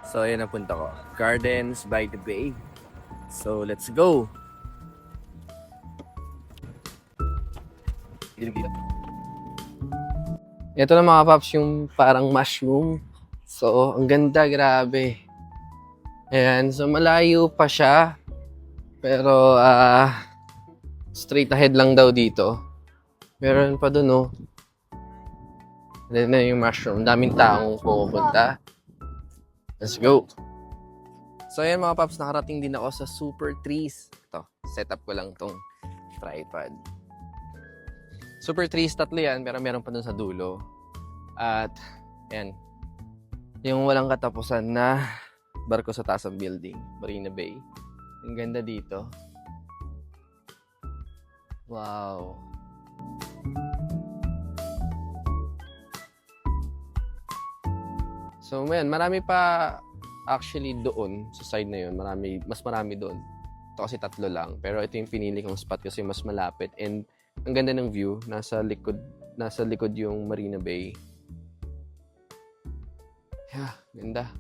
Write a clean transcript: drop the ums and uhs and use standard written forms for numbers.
So, ayan ang punta ko. Gardens by the Bay. So, let's go! Ito na mga paps, yung parang mushroom. So, ang ganda, grabe. Ayan, so malayo pa siya. Pero, straight ahead lang daw dito. Meron pa dun, oh. Ayan na yung mushroom. Daming taong pupunta. Let's go! So, ayan mga paps, nakarating din ako sa Super Trees. Ito, setup ko lang tong tripod. Super Trees, tatlo yan, pero meron pa dun sa dulo. At, ayan, yung walang katapusan na barko sa taas ng building, Marina Bay. Ang ganda dito. Wow. So, man, marami pa actually doon sa side na yun. Mas marami doon. Ito kasi tatlo lang. Pero ito yung pinili kong spot kasi mas malapit. And ang ganda ng view. Nasa likod yung Marina Bay. Yeah, ganda.